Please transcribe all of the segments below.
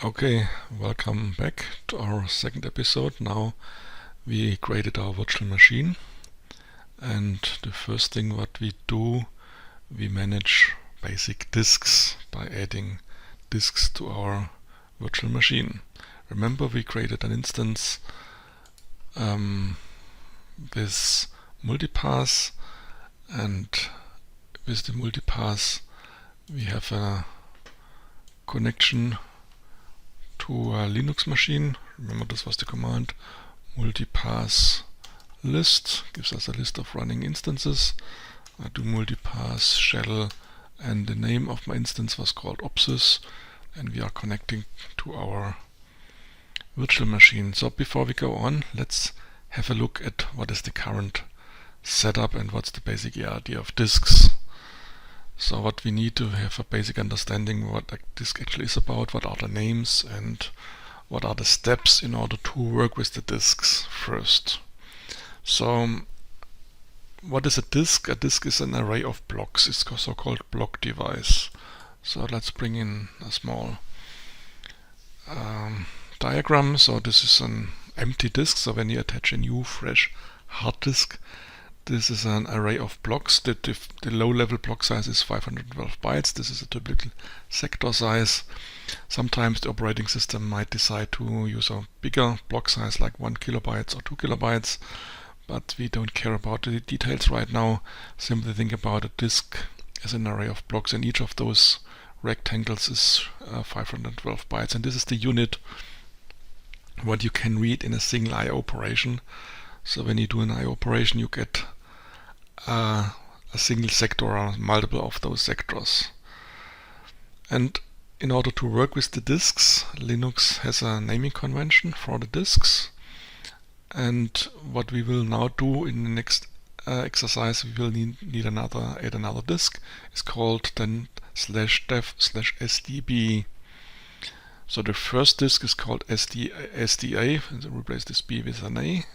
Okay, welcome back to our second episode. Now we created our virtual machine, and the first thing what we do, we manage basic disks by adding disks to our virtual machine. Remember, we created an instance with multipass, and with the multipass we have a connection to a Linux machine. Remember, this was the command multipass list, gives us a list of running instances. I do multipass shell, and the name of my instance was called Opsys, and we are connecting to our virtual machine. So before we go on, let's have a look at what is the current setup and what's the basic idea of disks. So what we need to have a basic understanding what a disk actually is about, what are the names and what are the steps in order to work with the disks first. So what is a disk? A disk is an array of blocks. It's a so-called block device. So let's bring in a small diagram. So this is an empty disk. So when you attach a new fresh hard disk, this is an array of blocks. The low-level block size is 512 bytes. This is a typical sector size. Sometimes the operating system might decide to use a bigger block size like 1 kilobytes or 2 kilobytes, but we don't care about the details right now. Simply think about a disk as an array of blocks, and each of those rectangles is 512 bytes, and this is the unit what you can read in a single I/O operation. So when you do an I/O operation, you get a single sector or multiple of those sectors. And in order to work with the disks, Linux has a naming convention for the disks. And what we will now do in the next exercise, we will add another disk. It's called then /dev/sdb. So the first disk is called SDA, and replace this B with an A.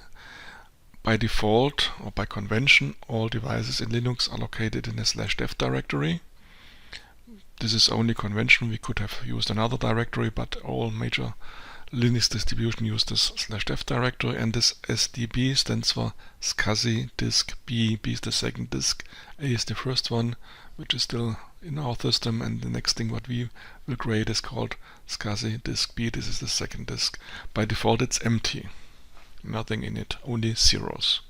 By default, or by convention, all devices in Linux are located in a /dev directory. This is only convention. We could have used another directory, but all major Linux distributions use this /dev directory, and this SDB stands for SCSI disk B. B is the second disk, A is the first one, which is still in our system, and the next thing what we will create is called SCSI disk B. This is the second disk. By default it's empty. Nothing in it, only zeros.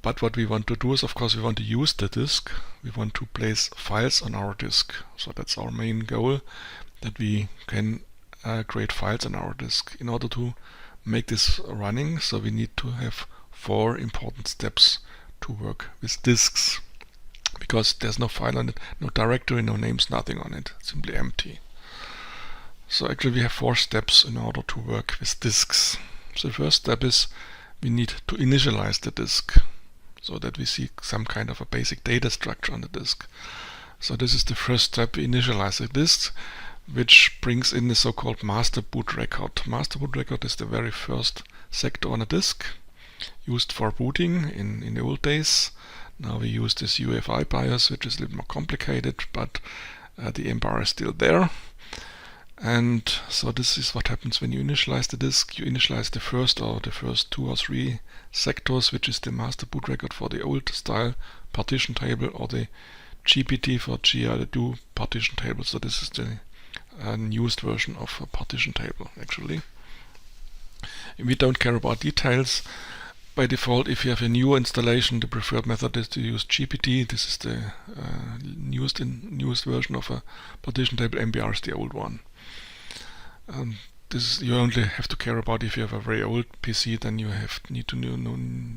But what we want to do is, of course, we want to use the disk. We want to place files on our disk. So that's our main goal, that we can create files on our disk. In order to make this running, so we need to have 4 important steps to work with disks, because there's no file on it, no directory, no names, nothing on it, it's simply empty. So actually we have 4 steps in order to work with disks. So the first step is we need to initialize the disk, so that we see some kind of a basic data structure on the disk. So this is the first step, we initialize the disk, which brings in the so-called master boot record. Master boot record is the very first sector on a disk, used for booting in the old days. Now we use this UEFI BIOS, which is a little more complicated, but the MBR is still there. And so this is what happens when you initialize the disk. You initialize the first 2 or 3 sectors, which is the master boot record for the old style partition table, or the GPT for GRDO partition table. So this is the newest version of a partition table, actually. We don't care about details. By default, if you have a new installation, the preferred method is to use GPT. This is the newest version of a partition table. MBR is the old one. You only have to care about if you have a very old PC, then you need to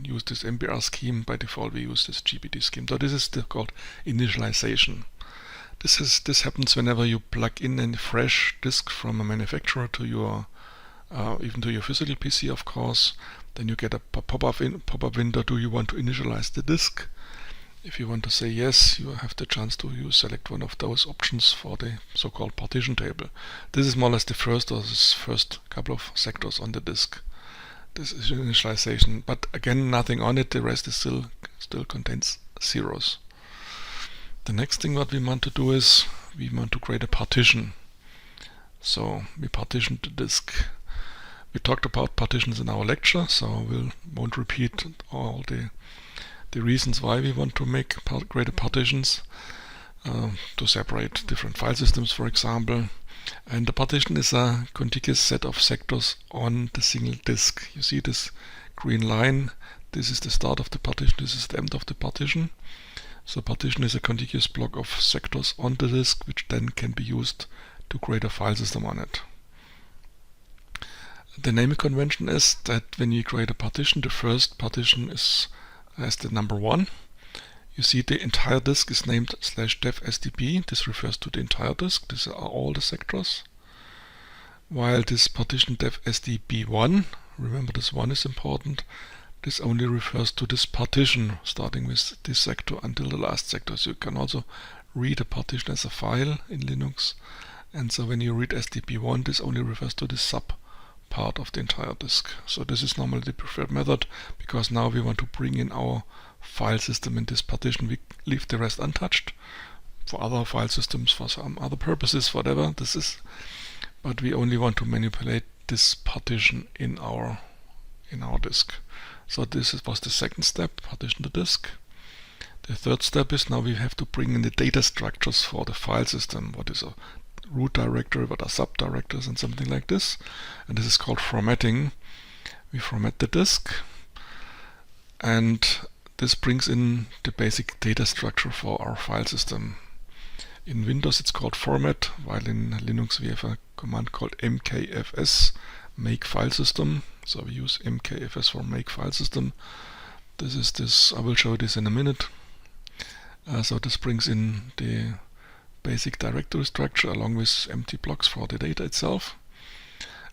use this MBR scheme. By default, we use this GPT scheme. So this is called initialization. This happens whenever you plug in a fresh disk from a manufacturer to your even to your physical PC, of course. Then you get a pop-up window. Do you want to initialize the disk? If you want to say yes, you have the chance to select one of those options for the so-called partition table. This is more or less the first couple of sectors on the disk. This is initialization, but again, nothing on it. The rest is still contains zeros. The next thing what we want to do is we want to create a partition. So we partition the disk. We talked about partitions in our lecture, so we won't repeat all the reasons why we want to make greater partitions, to separate different file systems, for example. And the partition is a contiguous set of sectors on the single disk. You see this green line. This is the start of the partition, this is the end of the partition. So partition is a contiguous block of sectors on the disk, which then can be used to create a file system on it. The naming convention is that when you create a partition, the first partition has the number 1. You see the entire disk is named /dev SDB. This refers to the entire disk. These are all the sectors. While this partition dev SDB1, remember this 1 is important, this only refers to this partition starting with this sector until the last sector. So you can also read a partition as a file in Linux. And so when you read SDB1, this only refers to this sub part of the entire disk. So this is normally the preferred method, because now we want to bring in our file system in this partition. We leave the rest untouched for other file systems, for some other purposes, whatever this is. But we only want to manipulate this partition in our disk. So this was the second step, partition the disk. The third step is now we have to bring in the data structures for the file system. What is a root directory, what are subdirectories, and something like this. And this is called formatting. We format the disk, and this brings in the basic data structure for our file system. In Windows it's called format, while in Linux we have a command called mkfs, make file system. So we use mkfs for make file system. This is this, I will show this in a minute. So this brings in the basic directory structure along with empty blocks for the data itself.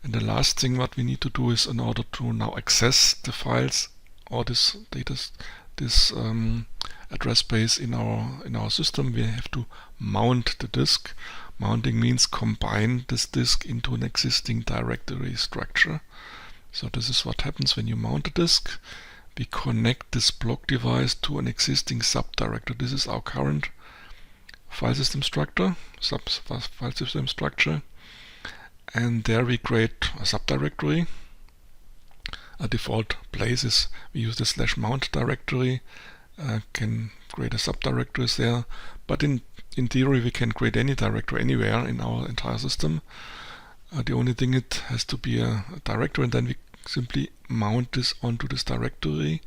And the last thing what we need to do is, in order to now access the files or this data, this address space in our system, we have to mount the disk. Mounting means combine this disk into an existing directory structure. So this is what happens when you mount a disk. We connect this block device to an existing subdirectory. This is our current file system structure, file system structure, and there we create a subdirectory. A default place is we use the /mount directory. Can create a subdirectories there, but in theory we can create any directory anywhere in our entire system. The only thing, it has to be a directory, and then we simply mount this onto this directory,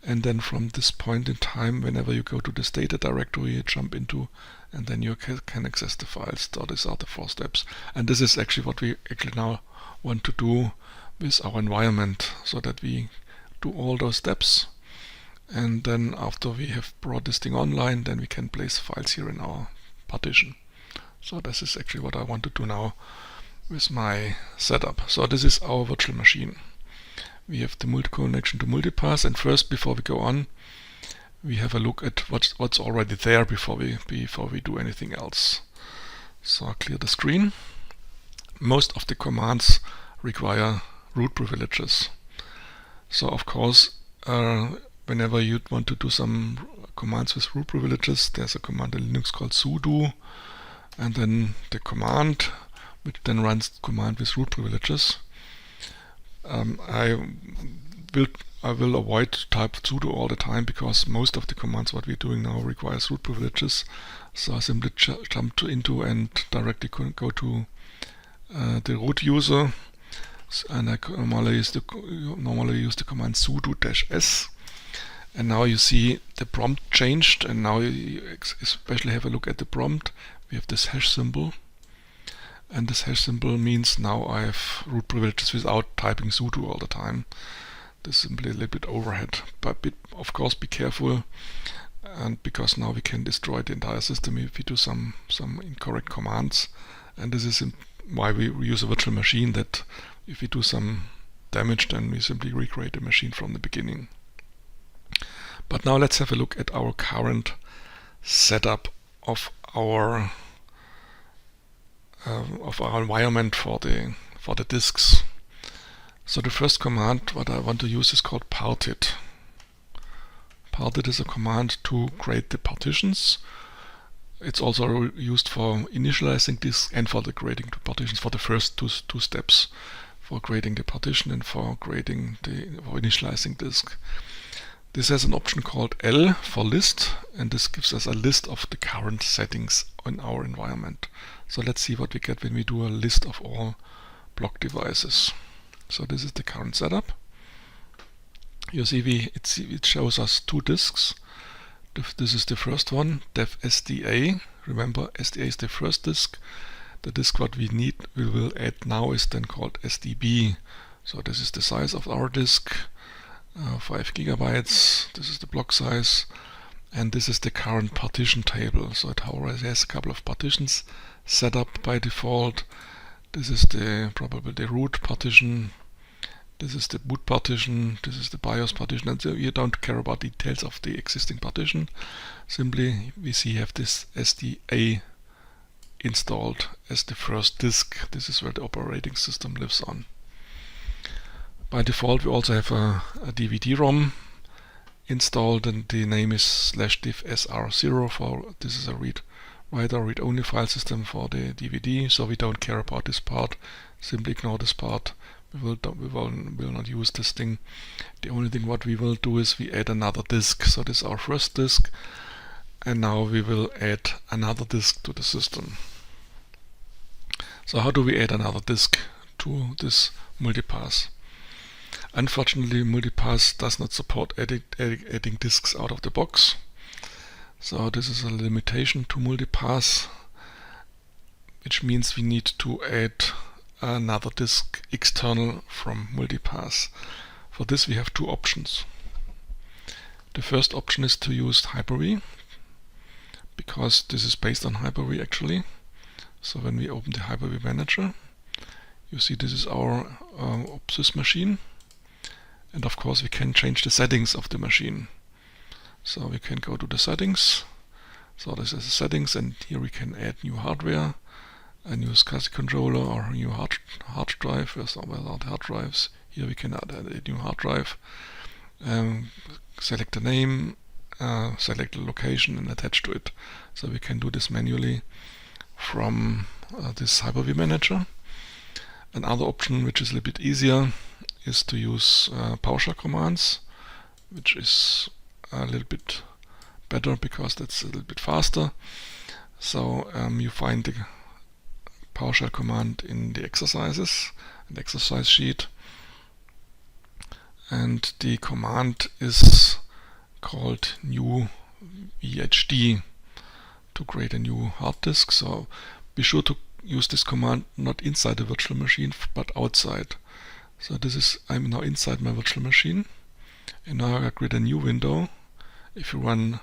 and then from this point in time, whenever you go to this data directory, you jump into, and then you can access the files. So these are the 4 steps, and this is actually what we actually now want to do with our environment, so that we do all those steps, and then after we have brought this thing online, then we can place files here in our partition. So this is actually what I want to do now with my setup. So this is our virtual machine. We have the multi-connection to multipass, and first, before we go on, we have a look at what's already there before we do anything else. So I'll clear the screen. Most of the commands require root privileges. So of course, whenever you want to do some commands with root privileges, there's a command in Linux called sudo, and then the command, which then runs the command with root privileges. I will avoid type sudo all the time, because most of the commands what we're doing now requires root privileges. So I simply jump into and directly go to the root user, and I normally use the command sudo -s. And now you see the prompt changed, and now you especially have a look at the prompt. We have this hash symbol, and this hash symbol means now I have root privileges without typing sudo all the time. This is simply a little bit overhead, but of course be careful, and because now we can destroy the entire system if we do some incorrect commands. And this is why we use a virtual machine, that if we do some damage, then we simply recreate the machine from the beginning. But now let's have a look at our current setup of our environment for the disks. So the first command what I want to use is called parted. Parted is a command to create the partitions. It's also used for initializing disk and for the creating the partitions for the first two steps, for creating the partition and for initializing disk. This has an option called L for list, and this gives us a list of the current settings on our environment. So let's see what we get when we do a list of all block devices. So this is the current setup. You see it shows us two disks. This is the first one, dev SDA. Remember, SDA is the first disk. The disk what we will add now is then called SDB. So this is the size of our disk, 5 gigabytes. This is the block size, and this is the current partition table. So it already has a couple of partitions set up by default. This is probably the root partition. This is the boot partition, this is the BIOS partition, and so you don't care about details of the existing partition. Simply we have this SDA installed as the first disk. This is where the operating system lives on. By default we also have a DVD-ROM installed, and the name is /div SR0 for this is a read-write or read-only file system for the DVD, so we don't care about this part. Simply ignore this part. We will not use this thing. The only thing what we will do is we add another disk. So this is our first disk, and now we will add another disk to the system. So how do we add another disk to this multipass? Unfortunately, multipass does not support adding disks out of the box. So this is a limitation to multipass, which means we need to add another disk external from multipass. For this we have two options. The first option is to use Hyper-V, because this is based on Hyper-V actually. So when we open the Hyper-V manager, you see this is our OpSys machine, and of course we can change the settings of the machine. So we can go to the settings. So this is the settings, and here we can add new hardware, a new SCSI controller, or a new hard drive. Without hard drives, here we can add a new hard drive, select the name, select the location and attach to it. So we can do this manually from this Hyper-V manager. Another option, which is a little bit easier, is to use PowerShell commands, which is a little bit better because that's a little bit faster. So you find the PowerShell command in the exercises, an exercise sheet, and the command is called new VHD to create a new hard disk. So be sure to use this command not inside the virtual machine but outside. So this is, I'm now inside my virtual machine, and now I create a new window. If you run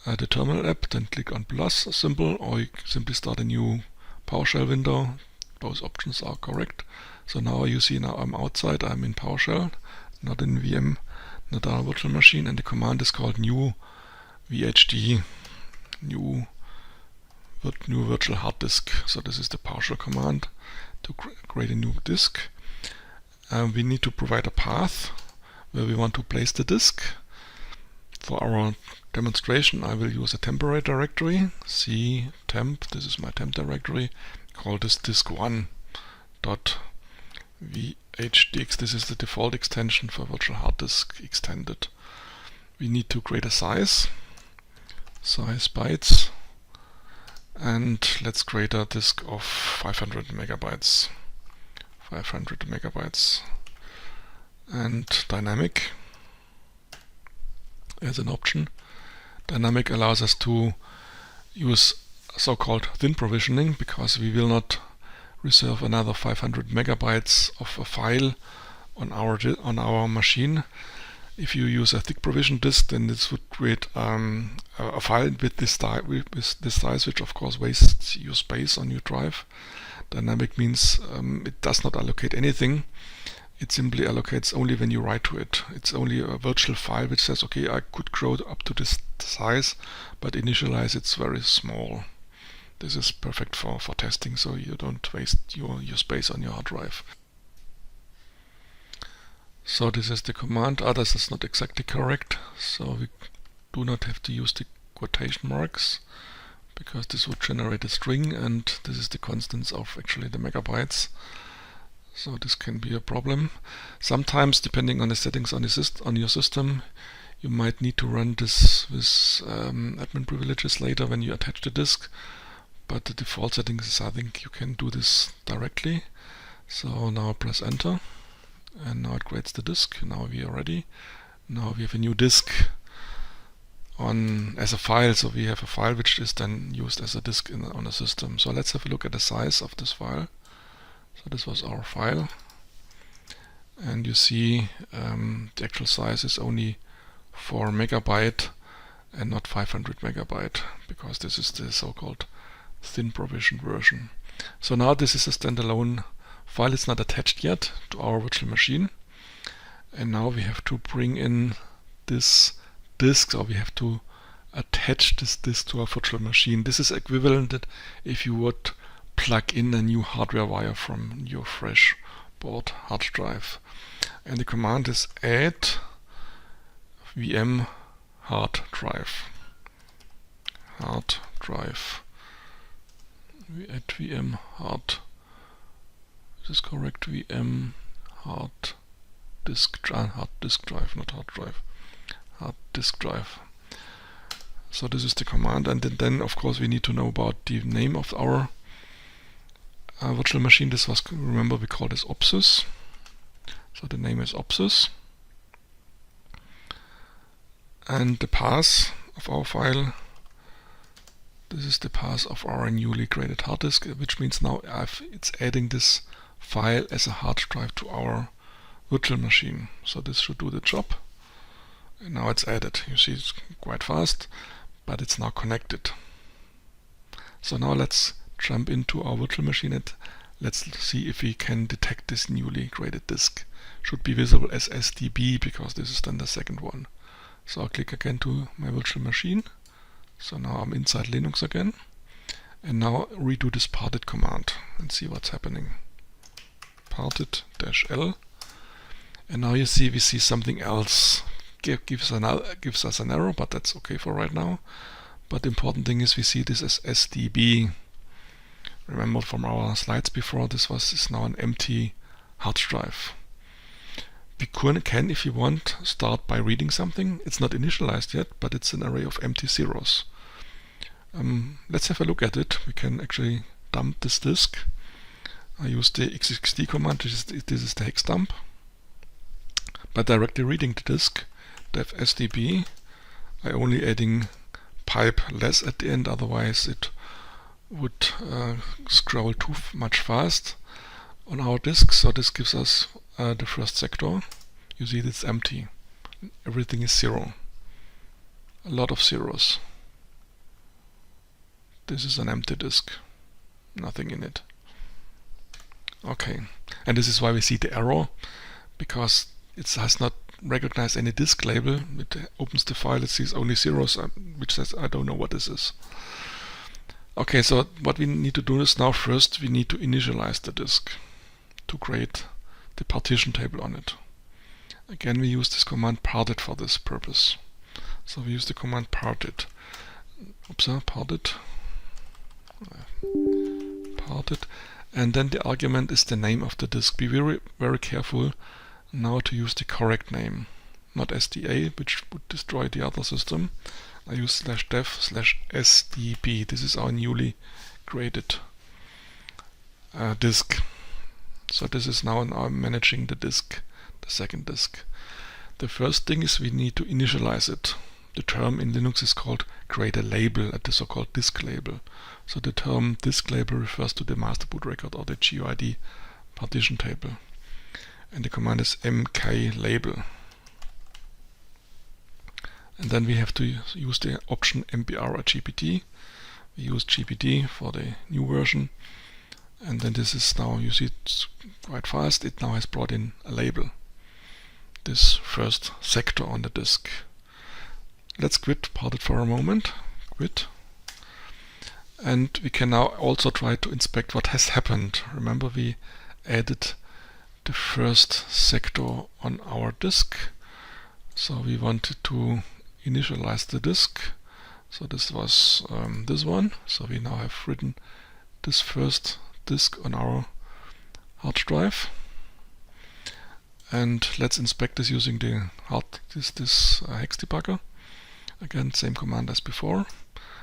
the terminal app, then click on plus symbol, or you simply start a new PowerShell window. Both options are correct. So now you see, now I'm outside, I'm in PowerShell, not in VM, not our virtual machine, and the command is called new VHD, new virtual hard disk. So this is the PowerShell command to create a new disk. We need to provide a path where we want to place the disk. For our demonstration, I will use a temporary directory, ctemp, this is my temp directory, call this disk1.vhdx. This is the default extension for virtual hard disk extended. We need to create a size bytes, and let's create a disk of 500 megabytes. And dynamic as an option. Dynamic allows us to use so-called thin provisioning, because we will not reserve another 500 megabytes of a file on our machine. If you use a thick provision disk, then this would create a file with this size, which of course wastes your space on your drive. Dynamic means it does not allocate anything. It simply allocates only when you write to it. It's only a virtual file which says, okay, I could grow up to this size, but initialize it's very small. This is perfect for testing, so you don't waste your space on your hard drive. So this is the command. This is not exactly correct, so we do not have to use the quotation marks. because this would generate a string, and this is the constants of actually the megabytes. So this can be a problem. Sometimes, depending on the settings on your system, you might need to run this with admin privileges later when you attach the disk. But the default settings is, I think you can do this directly. So now press enter, and now it creates the disk. Now we are ready. Now we have a new disk as a file. So we have a file which is then used as a disk on the system. So let's have a look at the size of this file. So this was our file, and you see the actual size is only 4 megabyte and not 500 megabyte, because this is the so-called thin provisioned version. So now this is a standalone file. It's not attached yet to our virtual machine, and now we have to bring in this disk, or we have to attach this disk to our virtual machine. This is equivalent if you would plug in a new hardware wire from your fresh board hard drive. And the command is add VM hard drive. We add VM hard. Is this correct? VM hard disk drive, not hard drive. Hard disk drive. So this is the command, and then of course we need to know about the name of our virtual machine. This was, remember, we call this OPSUS. So the name is OPSUS. And the path of our file, this is the path of our newly created hard disk, which means now it's adding this file as a hard drive to our virtual machine. So this should do the job. And now it's added. You see it's quite fast, but it's now connected. So now let's jump into our virtual machine and let's see if we can detect this newly created disk. Should be visible as SDB, because this is then the second one. So I'll click again to my virtual machine. So now I'm inside Linux again, and now redo this parted command and see what's happening. Parted-L, and now you see we see something else. Gives us an error, but that's okay for right now. But the important thing is we see this as SDB. Remember from our slides before, this is now an empty hard drive. We can, if you want, start by reading something. It's not initialized yet, but it's an array of empty zeros. Let's have a look at it. We can actually dump this disk. I use the xxd command. This is the hex dump. By directly reading the disk, def SDB, I only adding pipe less at the end, otherwise it would scroll too much fast on our disk. So this gives us the first sector. You see it's empty. Everything is 0. A lot of zeros. This is an empty disk. Nothing in it. Okay, and this is why we see the error, because it has not recognized any disk label. It opens the file, it sees only zeros, which says I don't know what this is. Okay, so what we need to do is now first we need to initialize the disk to create the partition table on it. Again, we use this command parted for this purpose. So we use the command parted. Parted, and then the argument is the name of the disk. Be very, very careful now to use the correct name, not SDA, which would destroy the other system. I use /dev/SDB. This is our newly created disk. So this is now managing the disk, the second disk. The first thing is we need to initialize it. The term in Linux is called create a label, at the so-called disk label. So the term disk label refers to the master boot record or the GUID partition table. And the command is mklabel. And then we have to use the option mbr or gpt. We use gpt for the new version. And then this is now, you see it's quite fast, it now has brought in a label. This first sector on the disk. Let's quit parted for a moment. Quit. And we can now also try to inspect what has happened. Remember, we added the first sector on our disk. So we wanted to initialize the disk. So this was this one. So we now have written this first disk on our hard drive. And let's inspect this using the hex debugger. Again, same command as before.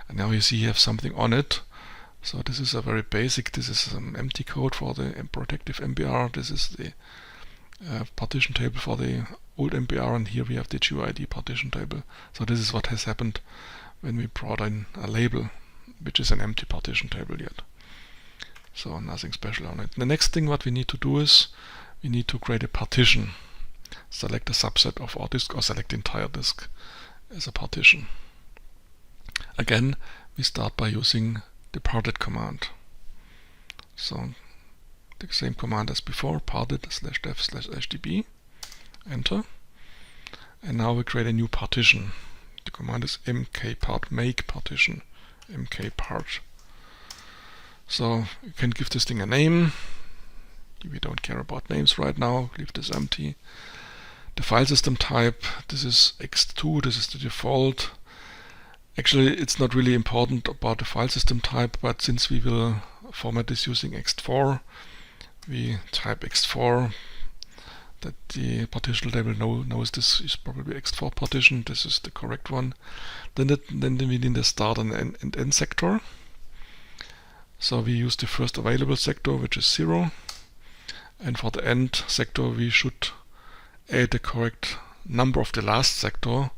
And now you see you have something on it. So this is a very basic, this is some empty code for the protective MBR. This is the partition table for the old MBR, and here we have the GUID partition table. So this is what has happened when we brought in a label, which is an empty partition table yet. So nothing special on it. The next thing what we need to do is we need to create a partition. Select a subset of our disk or select the entire disk as a partition. Again, we start by using the parted command. So the same command as before, parted /dev/hdb, enter. And now we create a new partition. The command is mkpart, make partition, mkpart. So you can give this thing a name. We don't care about names right now, leave this empty. The file system type, this is ext2, this is the default. Actually, it's not really important about the file system type, but since we will format this using ext4, we type ext4, that the partition label knows this is probably ext4 partition, this is the correct one. Then we need the start and end sector. So we use the first available sector, which is 0. And for the end sector, we should add the correct number of the last sector,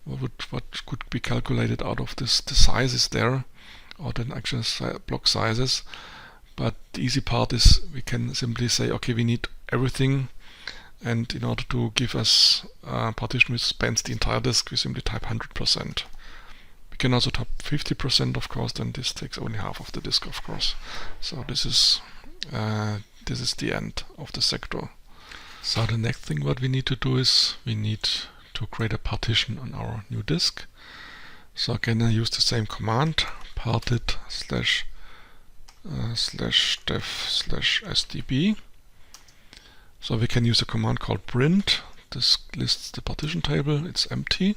what could be calculated out of the sizes there, or the actual block sizes. But the easy part is we can simply say, okay, we need everything, and in order to give us a partition which spans the entire disk, we simply type 100%. We can also type 50%, of course, then this takes only half of the disk, of course. So this is the end of the sector. So the next thing what we need to do is we need to create a partition on our new disk. So again, I use the same command, parted /dev/sdb. So we can use a command called print. This lists the partition table, it's empty.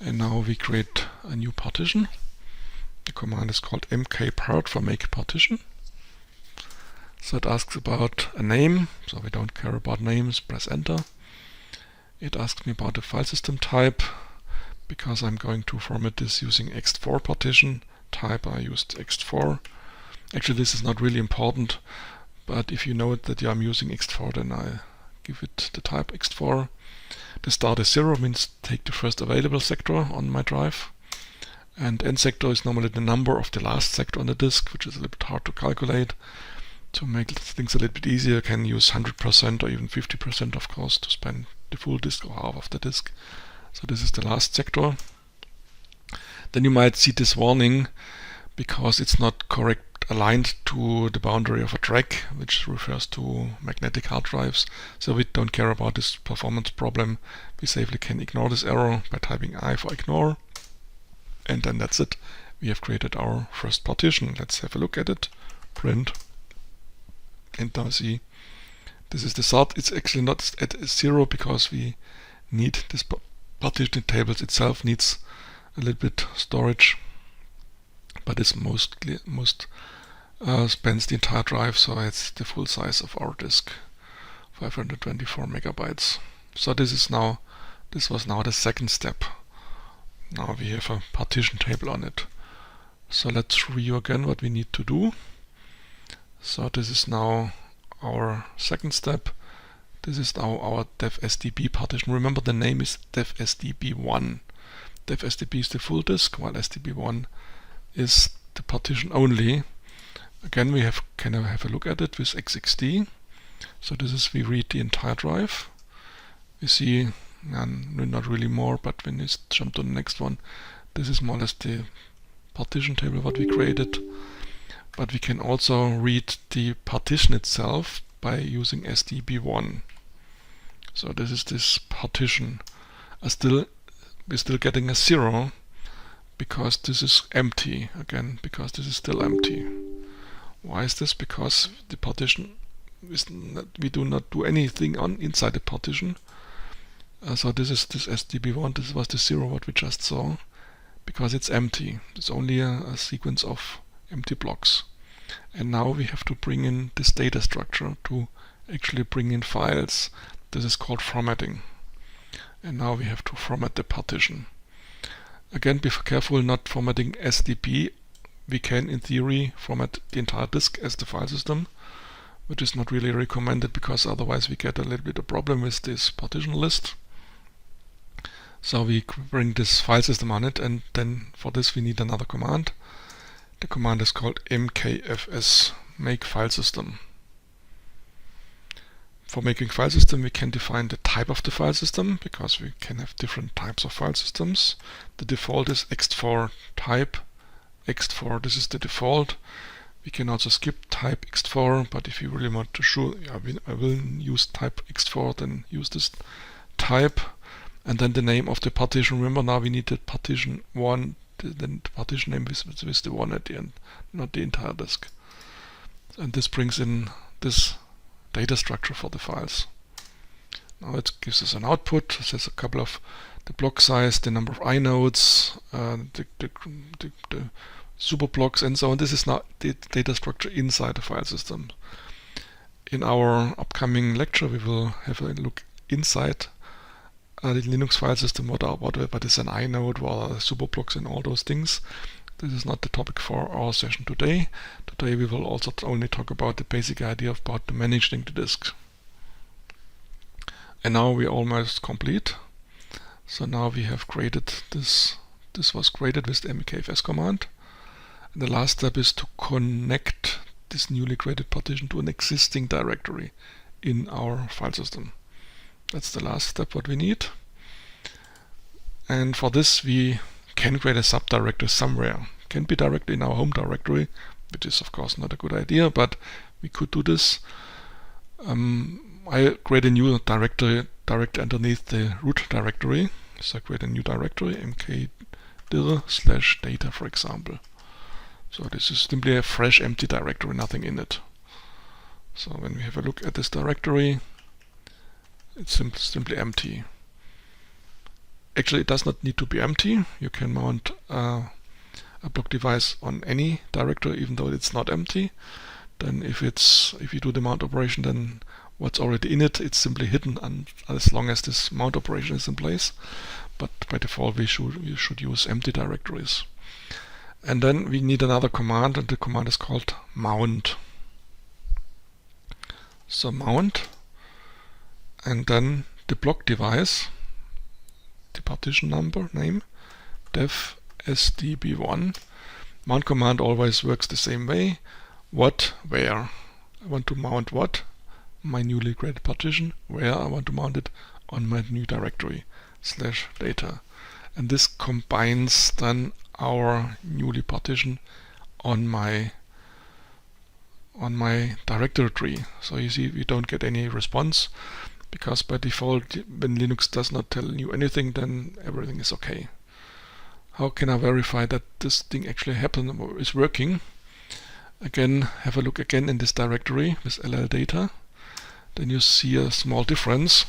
And now we create a new partition. The command is called mkpart for make partition. So it asks about a name, so we don't care about names, press enter. It asks me about the file system type, because I'm going to format this using ext4 partition type, I used ext4. Actually, this is not really important, but if you know that I'm using ext4, then I give it the type ext4. The start is 0, means take the first available sector on my drive. And end sector is normally the number of the last sector on the disk, which is a little bit hard to calculate. To make things a little bit easier, you can use 100% or even 50%, of course, to span the full disk or half of the disk. So this is the last sector. Then you might see this warning because it's not correct aligned to the boundary of a track, which refers to magnetic hard drives. So we don't care about this performance problem. We safely can ignore this error by typing I for ignore. And then that's it. We have created our first partition. Let's have a look at it. Print. And now see, this is the start. It's actually not at 0 because we need this partition tables itself needs a little bit storage, but it's most spans the entire drive, so it's the full size of our disk, 524 megabytes. So this was now the second step. Now we have a partition table on it. So let's review again what we need to do. So this is now our second step. This is now our dev/sdb partition. Remember, the name is dev/sdb1. Dev/sdb is the full disk, while sdb1 is the partition only. Again, we can have a look at it with xxd. So this is, we read the entire drive. We see, not really more, but when you jump to the next one, this is more or less the partition table what we created. But we can also read the partition itself by using sdb1. So this is this partition. We're still getting a 0 because this is empty. Again, because this is still empty. Why is this? Because the partition is not, we do not do anything inside the partition. So this is this sdb1. This was the 0 what we just saw. because it's empty. It's only a sequence of empty blocks. And now we have to bring in this data structure to actually bring in files. This is called formatting. And now we have to format the partition. Again, be careful not formatting SDP. We can, in theory, format the entire disk as the file system, which is not really recommended because otherwise we get a little bit of problem with this partition list. So we bring this file system on it, and then for this we need another command. The command is called mkfs, make file system. For making file system, we can define the type of the file system, because we can have different types of file systems. The default is ext4 type. ext4, this is the default. We can also skip type ext4, but if you really want to show, I will use type ext4, then use this type. And then the name of the partition. Remember, now we need the partition 1, then the partition name with the 1 at the end, not the entire disk. And this brings in this data structure for the files. Now it gives us an output. It says a couple of the block size, the number of inodes, the super blocks, and so on. This is now the data structure inside the file system. In our upcoming lecture, we will have a look inside the Linux file system. What is an inode, what are super blocks, and all those things. This is not the topic for our session today. Today we will also only talk about the basic idea about managing the disk. And now we're almost complete. So now we have created this. This was created with the mkfs command. And the last step is to connect this newly created partition to an existing directory in our file system. That's the last step what we need. And for this we can create a subdirectory somewhere. Can be directly in our home directory, which is of course not a good idea, but we could do this. I create a new directory directly underneath the root directory. So I create a new directory, mkdir/data, for example. So this is simply a fresh empty directory, nothing in it. So when we have a look at this directory, it's simply empty. Actually, it does not need to be empty. You can mount a block device on any directory, even though it's not empty. Then if you do the mount operation, then what's already in it, it's simply hidden as long as this mount operation is in place. But by default, we should use empty directories. And then we need another command, and the command is called mount. So mount, and then the block device, the partition name, def sdb1. Mount command always works the same way. What, where? I want to mount what? My newly created partition. Where? I want to mount it on my new directory /data. And this combines then our newly partition on my directory tree. So you see, we don't get any response, because by default, when Linux does not tell you anything, then everything is okay. How can I verify that this thing actually happened or is working? Again, have a look again in this directory with LLData. Then you see a small difference.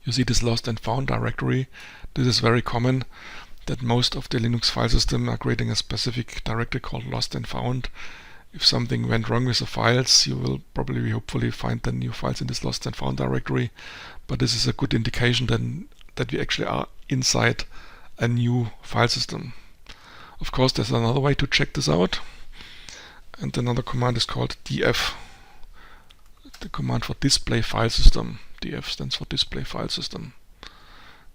You see this lost and found directory. This is very common, that most of the Linux file system are creating a specific directory called lost and found. If something went wrong with the files, you will probably hopefully find the new files in this lost and found directory. But this is a good indication then that we actually are inside a new file system. Of course, there's another way to check this out. And another command is called df, the command for display file system. df stands for display file system.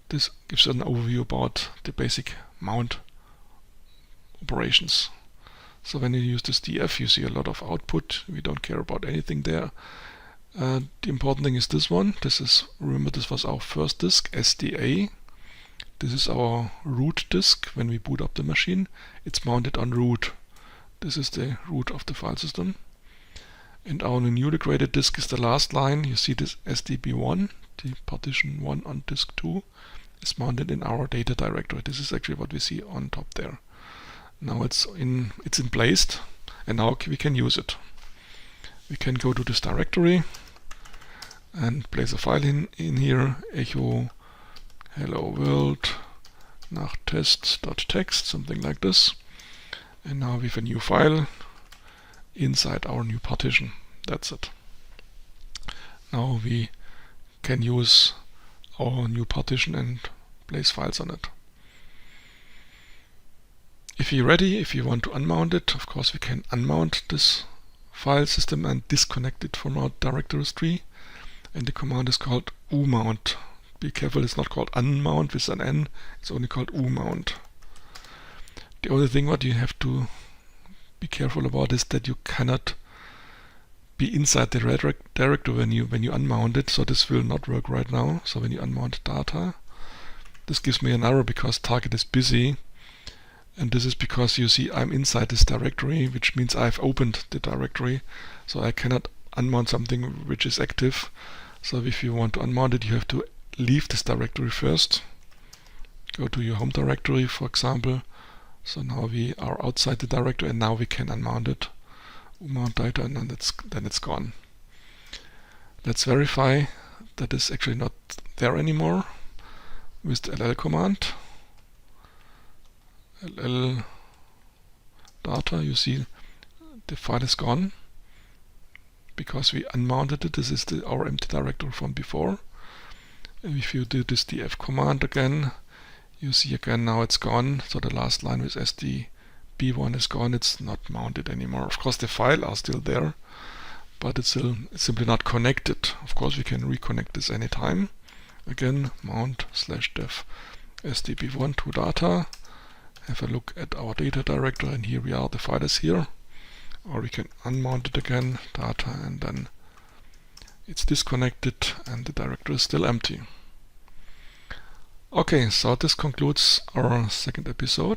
This gives an overview about the basic mount operations. So when you use this df, you see a lot of output. We don't care about anything there. The important thing is this one. Remember, this was our first disk, SDA. This is our root disk. When we boot up the machine, it's mounted on root. This is the root of the file system. And our newly created disk is the last line. You see this SDB1, the partition 1 on disk 2, is mounted in our data directory. This is actually what we see on top there. Now it's in place, and now we can use it. We can go to this directory and place a file in here, echo hello world nach test.txt, something like this. And now we have a new file inside our new partition. That's it. Now we can use our new partition and place files on it. If you're ready, if you want to unmount it, of course we can unmount this file system and disconnect it from our directories tree. And the command is called umount. Be careful, it's not called unmount with an N, it's only called umount. The only thing what you have to be careful about is that you cannot be inside the directory when you unmount it, so this will not work right now. So when you unmount data, this gives me an error because target is busy, and this is because you see I'm inside this directory, which means I've opened the directory, so I cannot unmount something which is active. So if you want to unmount it, you have to leave this directory first. Go to your home directory, for example. So now we are outside the directory, and now we can unmount it. Umount data, and then it's gone. Let's verify that it's actually not there anymore with the ll command. ll data, you see the file is gone because we unmounted it. This is our empty directory from before. And if you do this df command again, you see again now it's gone. So the last line with sdb1 is gone. It's not mounted anymore. Of course the file are still there, but it's simply not connected. Of course we can reconnect this anytime. Again, mount /dev sdb1 to data. Have a look at our data directory, and here we are, the file is here. Or we can unmount it again, data, and then it's disconnected and the directory is still empty. Okay, so this concludes our second episode.